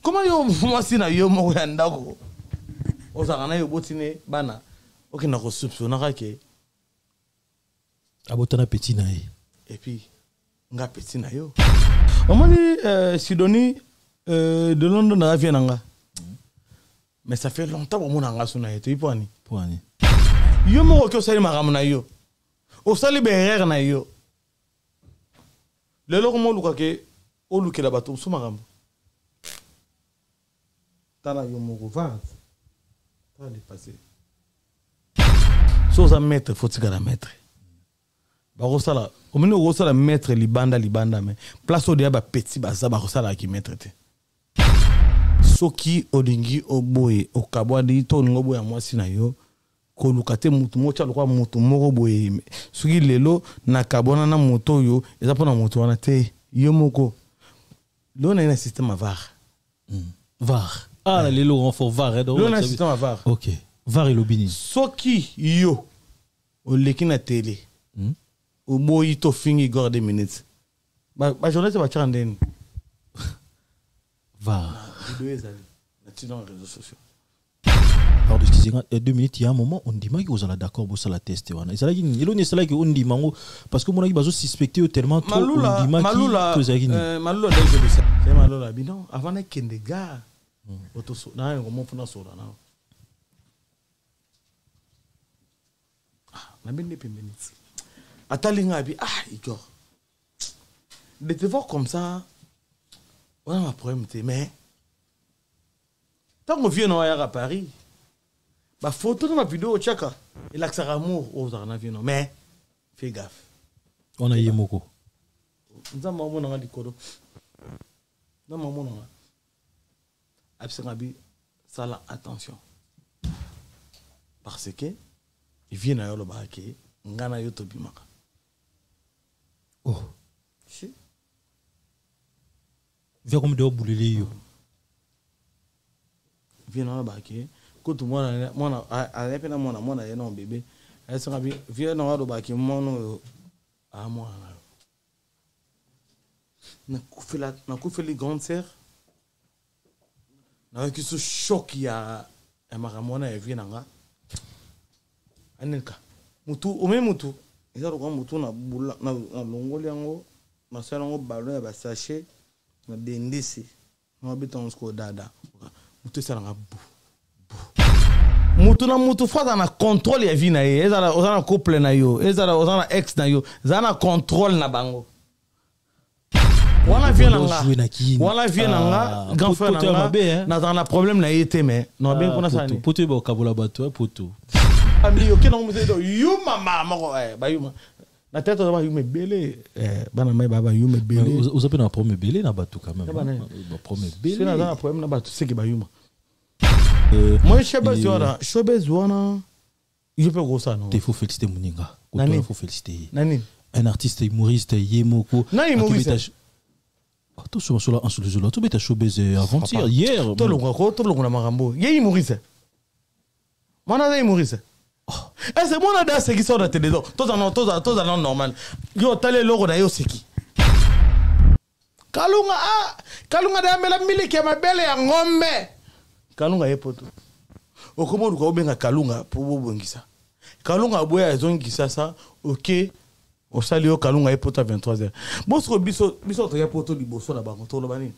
Comment yo moi si na yo mo yandako? Ozakana yo botine bana. Ok na ko soupçonnera que abotana petit na ye. Et puis nga petit na yo. Omani Sidonie de London na Vienanga. Mais ça fait longtemps que mon anga sona été poani. Poani. Yo mo ko sali magamu na yo. O sali berer na yo. Le lo mo luka ke o luke la bato so magamu. Tala yo mo ko va. Tala le passé. So za maître faut tiga la maître. Ba ko sala o mino ko sala maître libanda mais place o dia ba petit ba za ba ko sala ki maître te. Soki olingi oboye okabwadi to ngobo ya mwasi na yo ko lukate mutu mocha lokwa mutu moko boye soki lelo na kabona na moto yo eza pona moto wana te yo moko lo na système VAR. VAR. Ah lelo renfort VAR lo na système VAR. OK. VAR elobini. Soki yo oleki na télé oboyi to fingi gore 2 minutes ba journaliste ba tchandeni VAR. Dans les réseaux sociaux. Pardon, excusez-moi, 2 minutes, il y a un moment, on dit que vous allez d'accord pour ça la tester. Il y a on dit parce que mon ami bazo suspecté tellement trop. Malula, c'est Malula, non, avant que des gars, autoso, na comment fona sora na. Ah, na bien des minutes. Atalinga bi Igor. De te voir comme ça, on a un problème, mais tant qu'on vient à Paris, bah photo dans la vidéo tchaka, il a que ça amour aux arnaviens, mais fais gaffe. On a yemoko. Nous avons mon nom à l'icône. Nous avons mon nom. Absengabi, ça la attention. Parce que il vient à Yolobaki, ngana yotobimaka. Oh. Si. Viens comme de bouleli yo. Viens à Baki. Quand moi à l'épée moi y a un bébé. Elle sera bien. Viens à Baki mon à moi. Na fait les grandes sœurs. Na qui se choque ya maramona et vient nga. Anelka. Mutu o même mutu. Ils ont quoi mutu na bula na longoli yango. Na sala ngo ballon ya ba sachet. Na dendisi. Na biton sko dada. Mutu sala nga bu. Mutu na mutu fa na contrôle ya vie na ye. Ezala ozana couple na yo. Ezala ozana ex na yo. Zana contrôle na bango. Wana vient nga. Wana vient nga. Grand frère nga. Na dans la problème na été mais non bien qu'on a ça ni. Poto ba kabola bato poto. Ami OK non mutu do you mama mako ba you na tête ba you me belé bana mai baba you me belé. Vous avez un problème belé na bato quand même. Un problème belé. C'est na un problème na bato c'est que ba you. Moi je sais pas wana je peux gros ça non. Il faut féliciter Muninga. Il faut féliciter. Nani? Un artiste humoriste Yemoko. Nani humoriste? Attention sur la tu beta showbiz avant-hier hier. To lo na marambo. Ye humoriste. Mwana na humoriste. C'est mon ada c'est qui sort de télé. Tous en normal. Yo tale logo na yo c'est qui? Kalunga da mela miliki ya mabele ya ngombe. Kalunga yepoto. Okomo luka obenga Kalunga po bobongisa. Kalunga boya ezongisa ça OK. O sali o Kalunga yepoto à 23h. Bosko biso to yepoto liboso na bango to lo bani.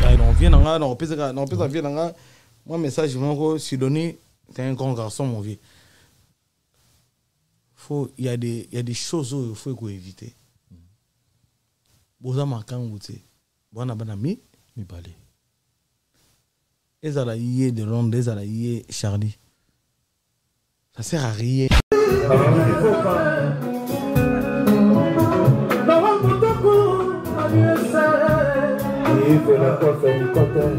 Ai non vient nga non pesa vient nga. Moi message mon Sidonie, t'es un grand garçon mon vieux. Il y a des choses où il faut éviter. Boza makangouté. Bona banami mi balé. Ezala yé de Londres, ezala yé Charlie. Ça sert à rien. Il fait la coiffe du coton.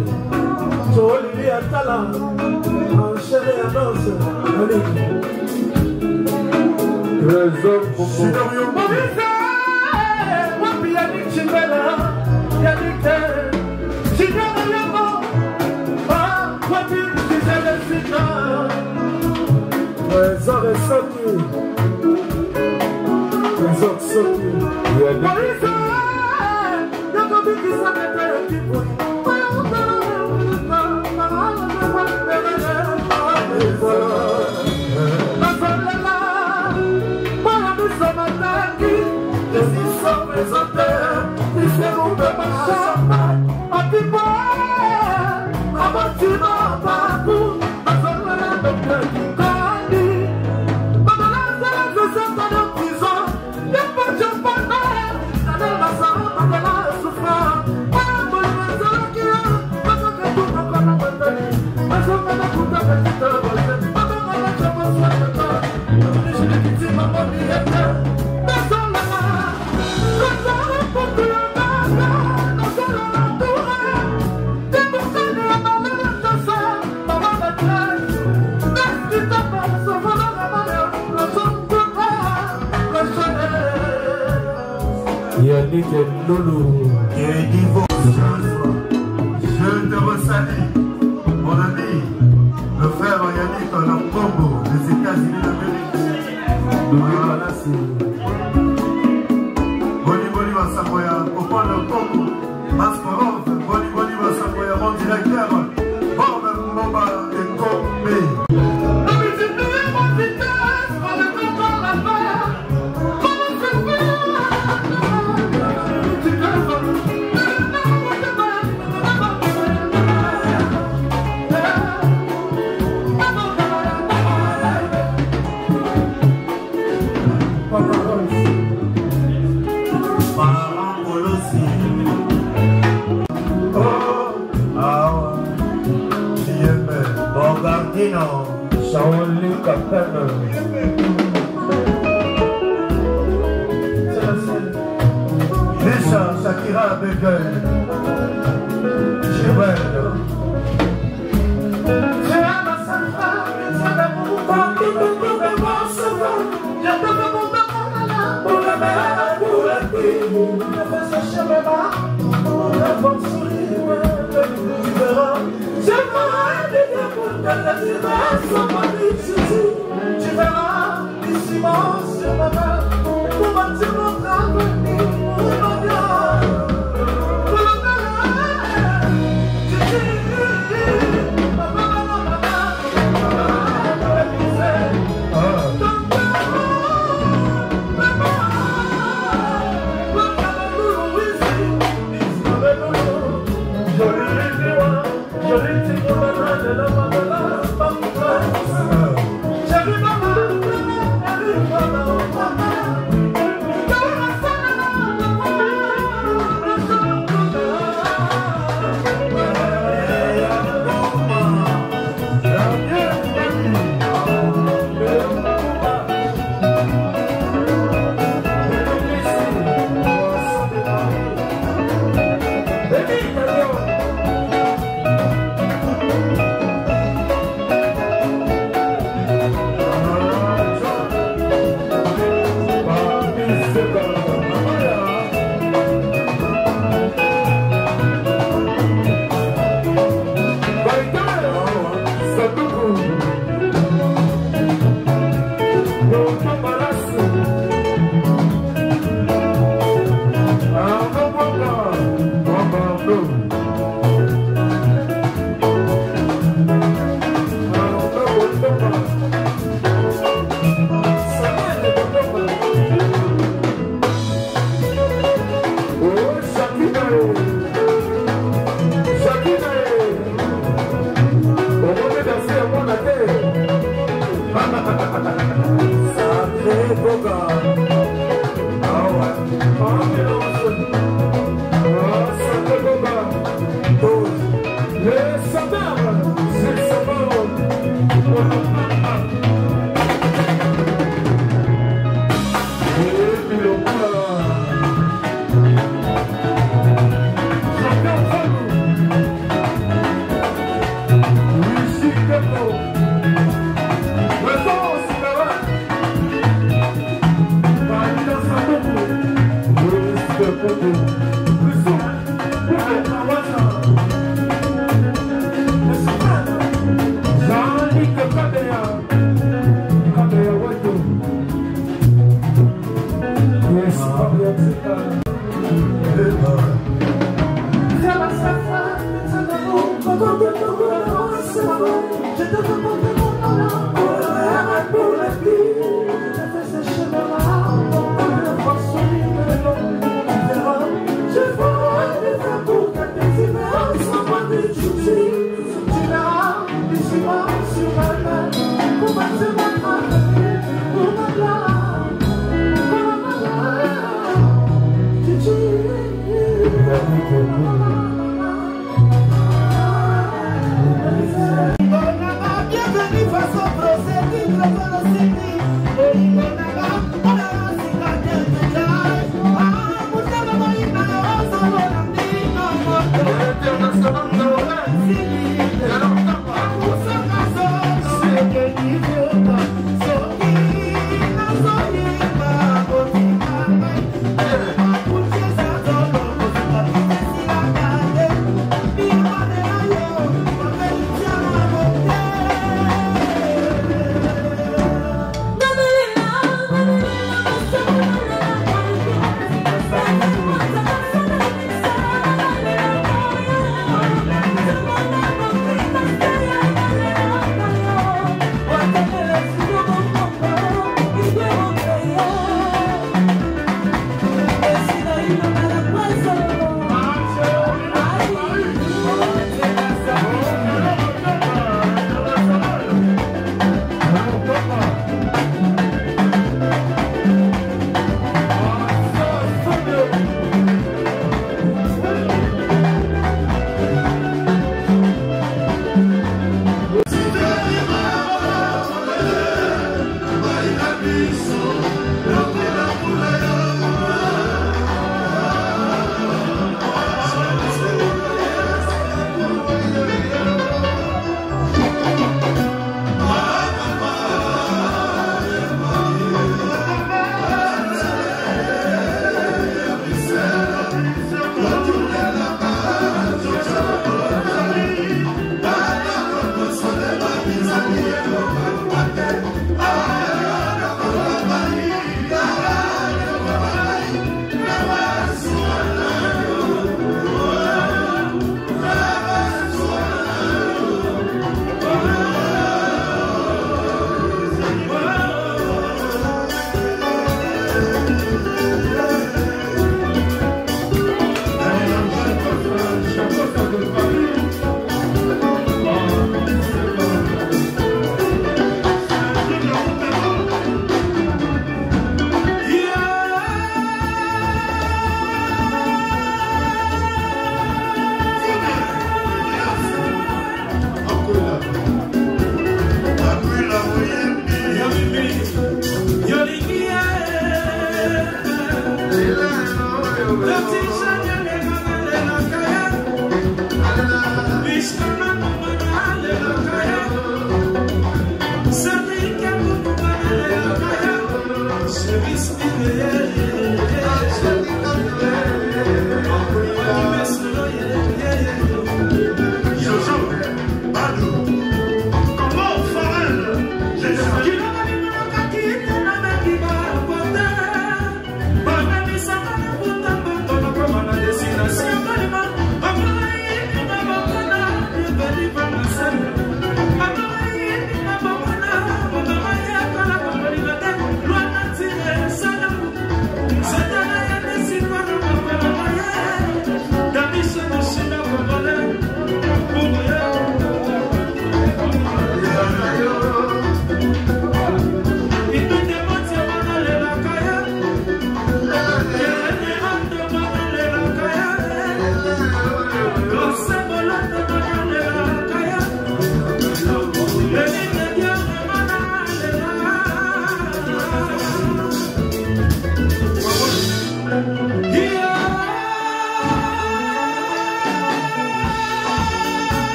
Joli à talent, enchaîné à danse. Trésor pour vous. Moi, Yannick Chibella, Yannick Chibella, ah, moi, Trésor est sorti. Trésor sorti. Yannick. Yannick Loulou. Et Ivo, je te resalue, mon ami, le frère Yannick Lokombo des États-Unis d'Amérique. Voilà, c'est. Boni Massamoya, Papa Lokombo, Maskorov, Boni Massamoya, mon directeur, Bob Mboba et Kombe. Shaoli Captain. Lisa, Shakira, Begel. Jewel. Tu verras ici sur ma main, comment tu m'entras venir,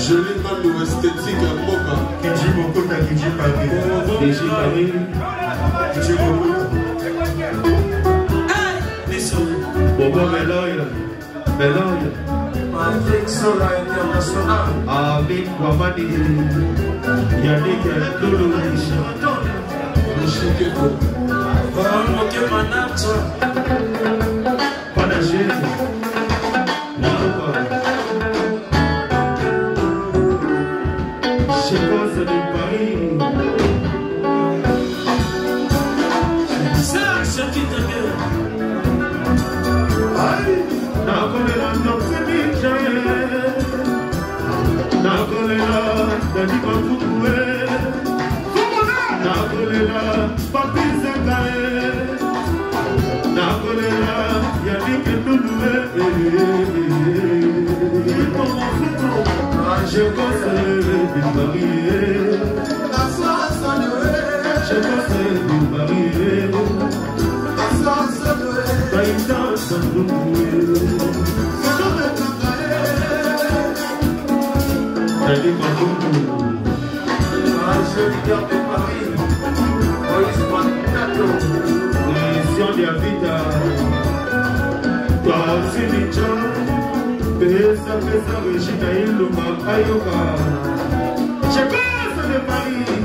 Je l'ai mal ou esthétique à Moka. Qui dit beaucoup, qui dit Paris. Qui dit Paris. Qui dit beaucoup. Bobo Meloy. Meloy. Magic Sola International. Amin Wamani. Yannick Loulou. Chikeko. Baroque Manacha. Panaché. Chez de Paris. C'est qui te veut. Nakolela Ndoxemiche. Nakolela Dani Bakoué. Nakolela Papi Zakae. Nakolela Yannick Touloué. Je conseille de Paris. Je conseille de Paris. Taïta Sandoué. Taïta Sandoué. Je viens de Paris. Moïse Mantato. Mission de la vida. Toi aussi, Michon. Pesa, Regina Iluma, Ayoka. Je pense de Paris.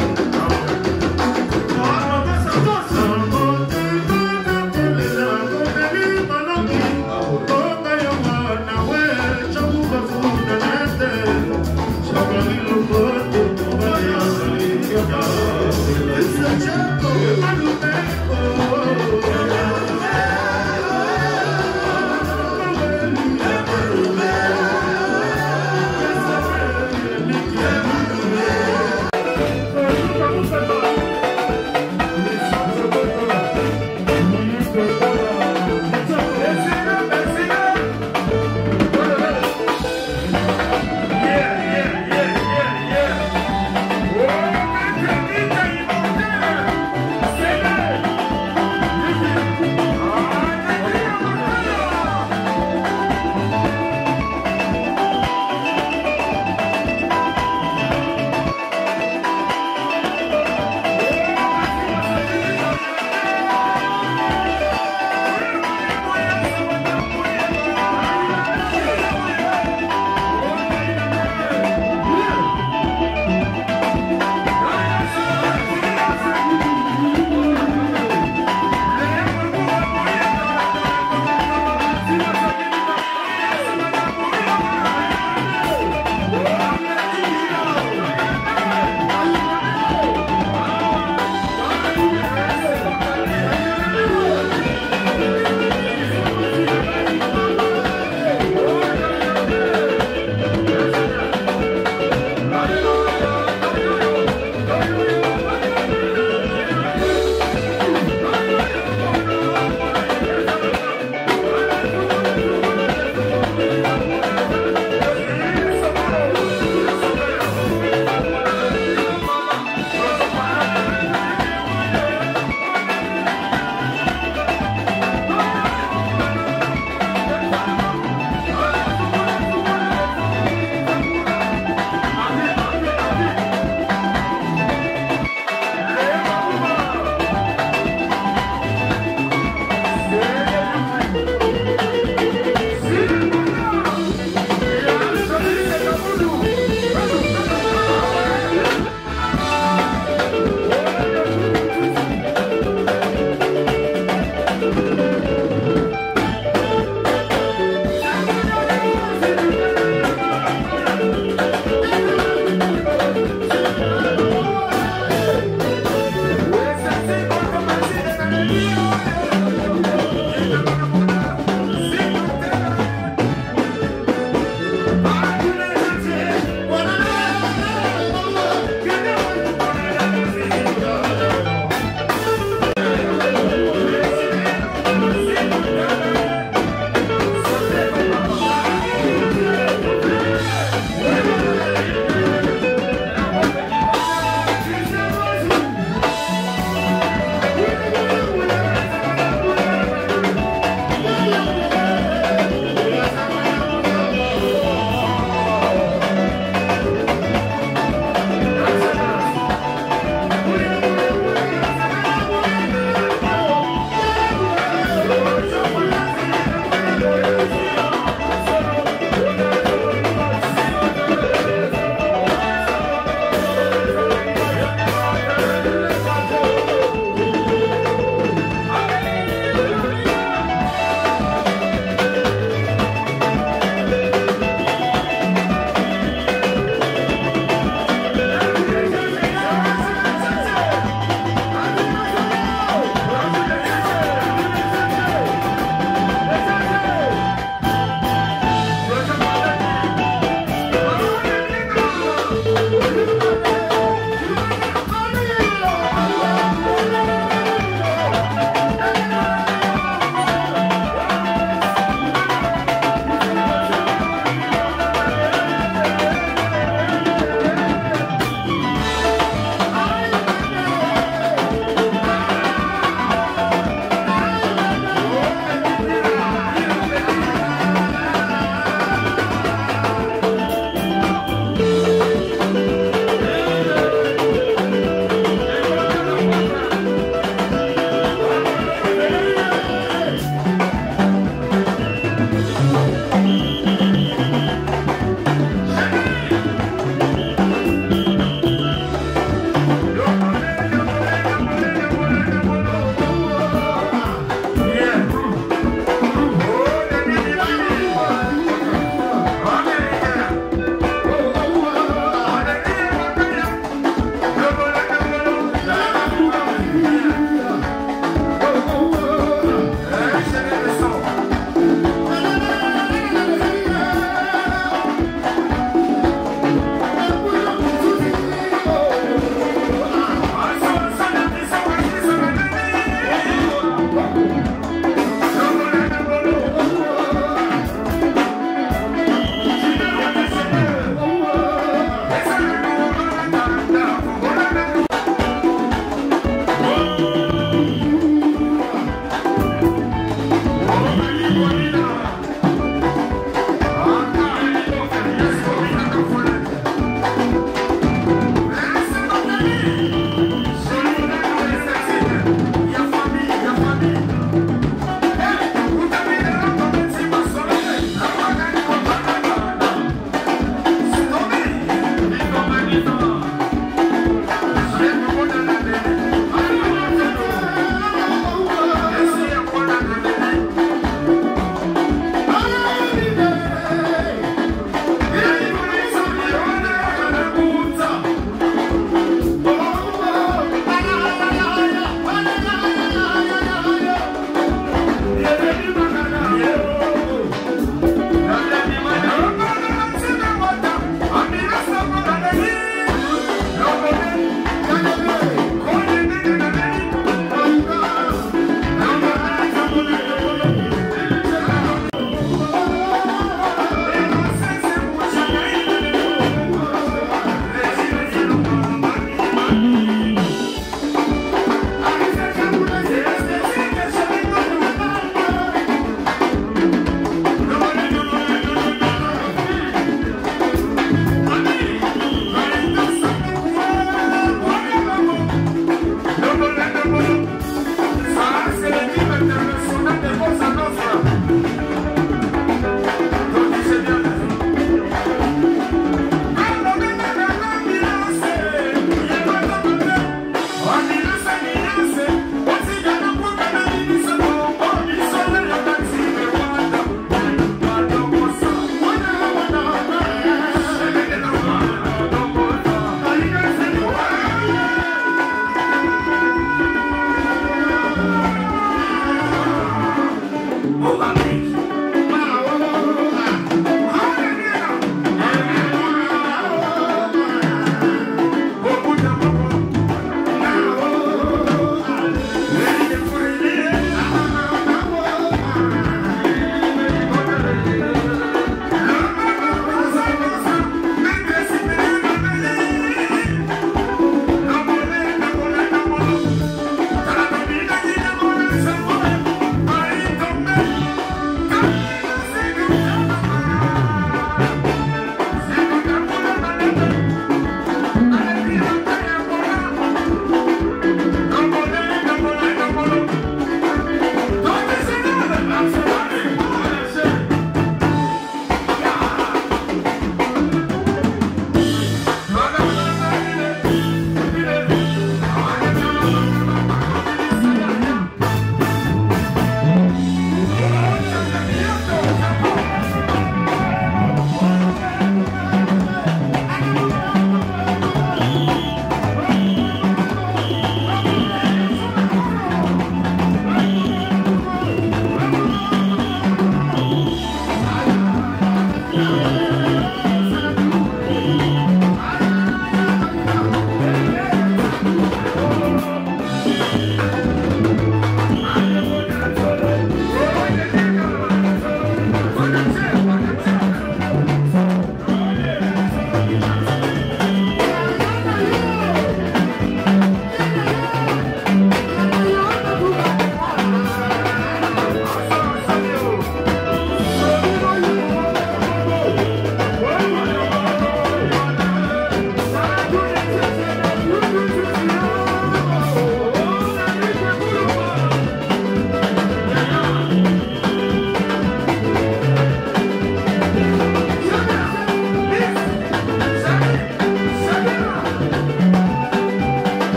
Yeah.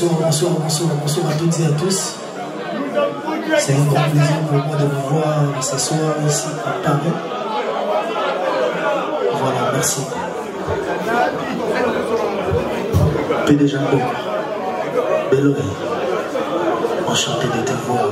bonsoir à toutes et à tous. C'est un grand plaisir pour moi de vous voir ce soir ici à Paris. Voilà, merci. PDG Mboka, belle oreille, enchanté de te voir.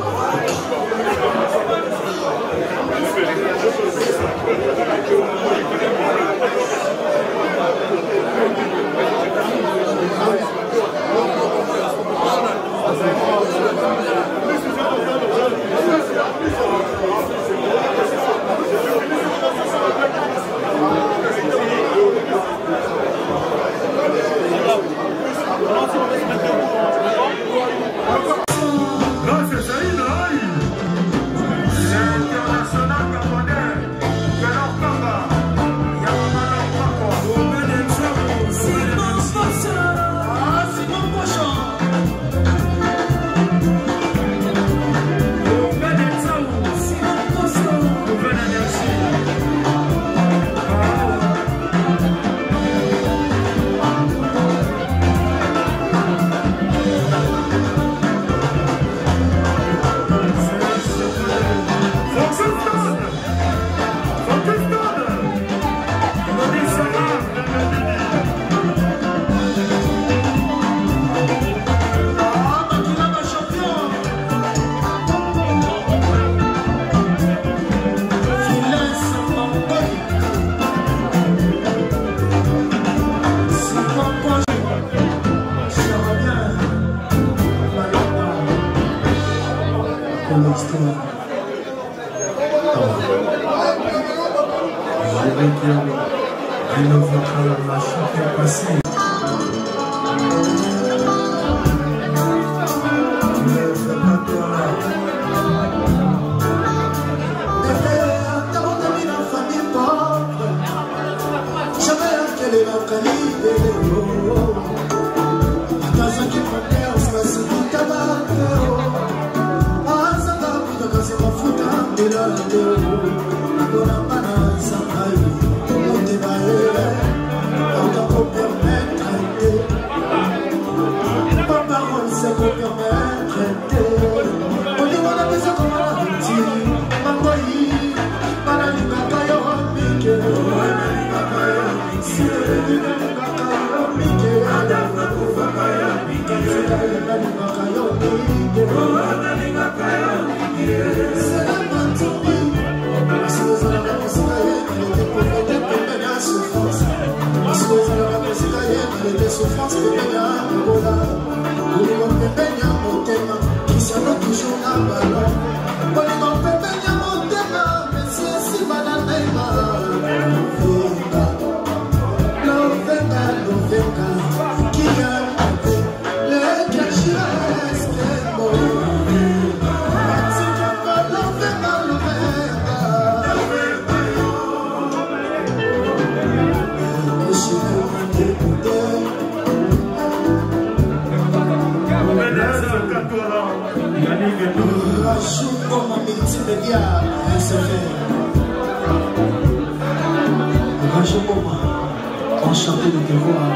Enchanté de te voir.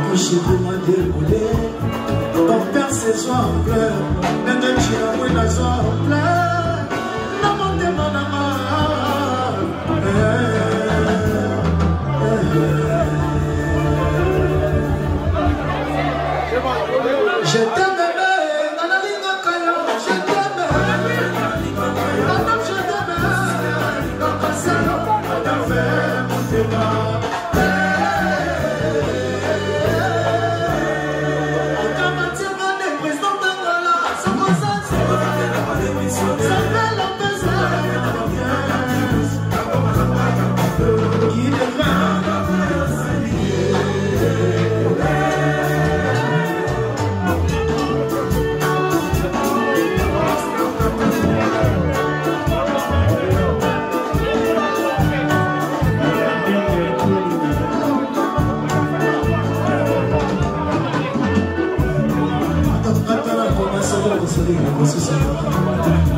Couchez-moi déroulé. Ton père c'est soit en pleurs. Même si la voix soit en pleurs. Non, mon démon je t'aime.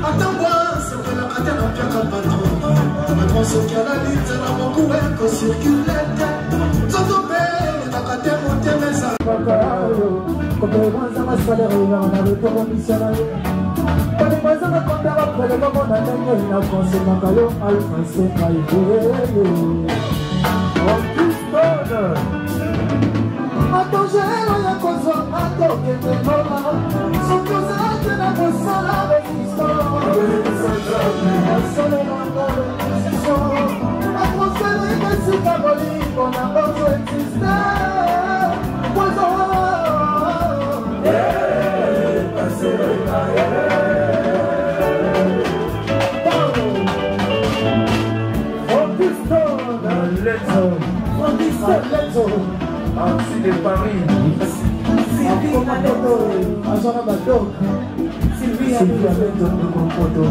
Attends-moi, c'est que la matin en bien comme patron. Patron, ce qu'il y a la ligne, c'est la mon courant, qu'on circule les têtes. de Paris. Sylvie avec mon photo.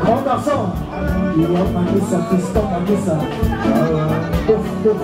Grand garçon, il y a Manissa, Christophe Manissa. Pouf, pouf.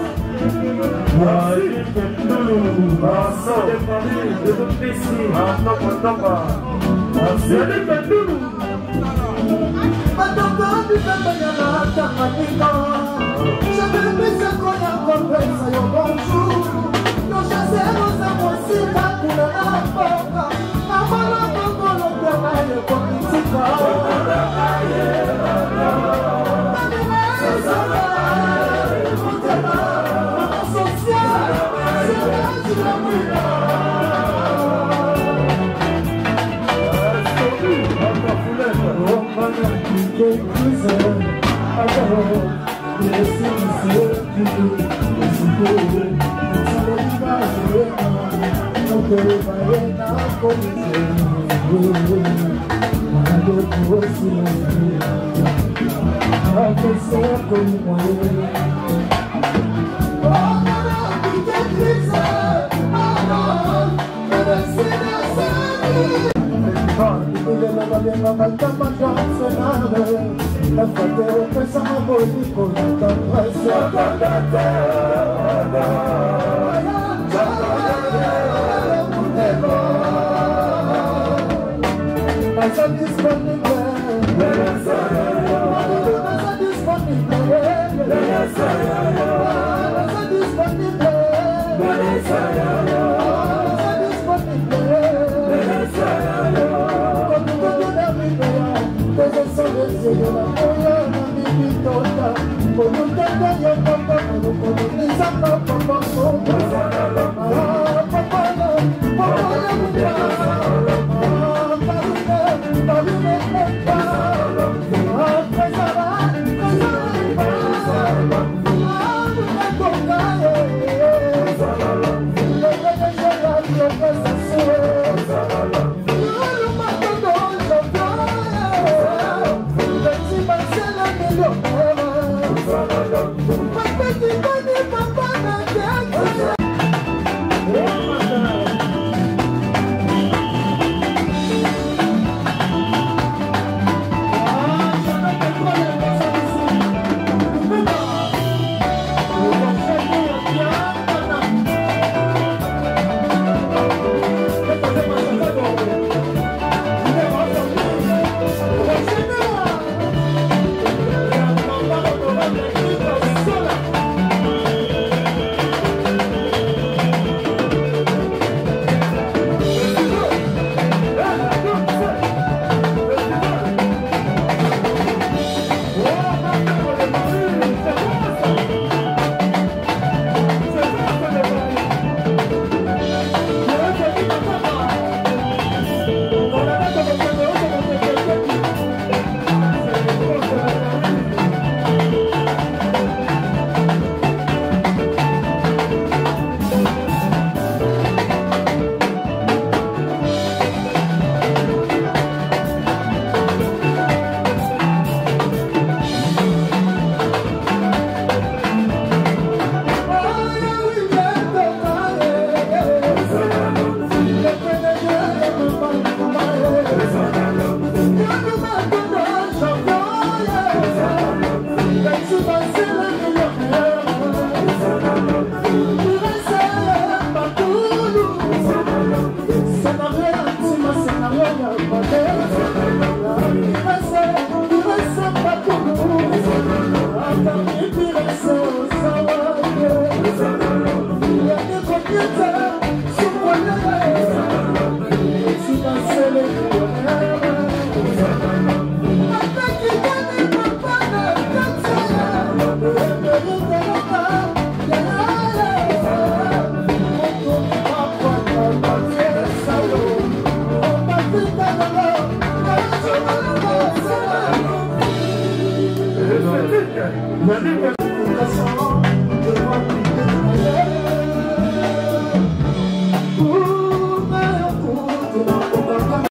Senador,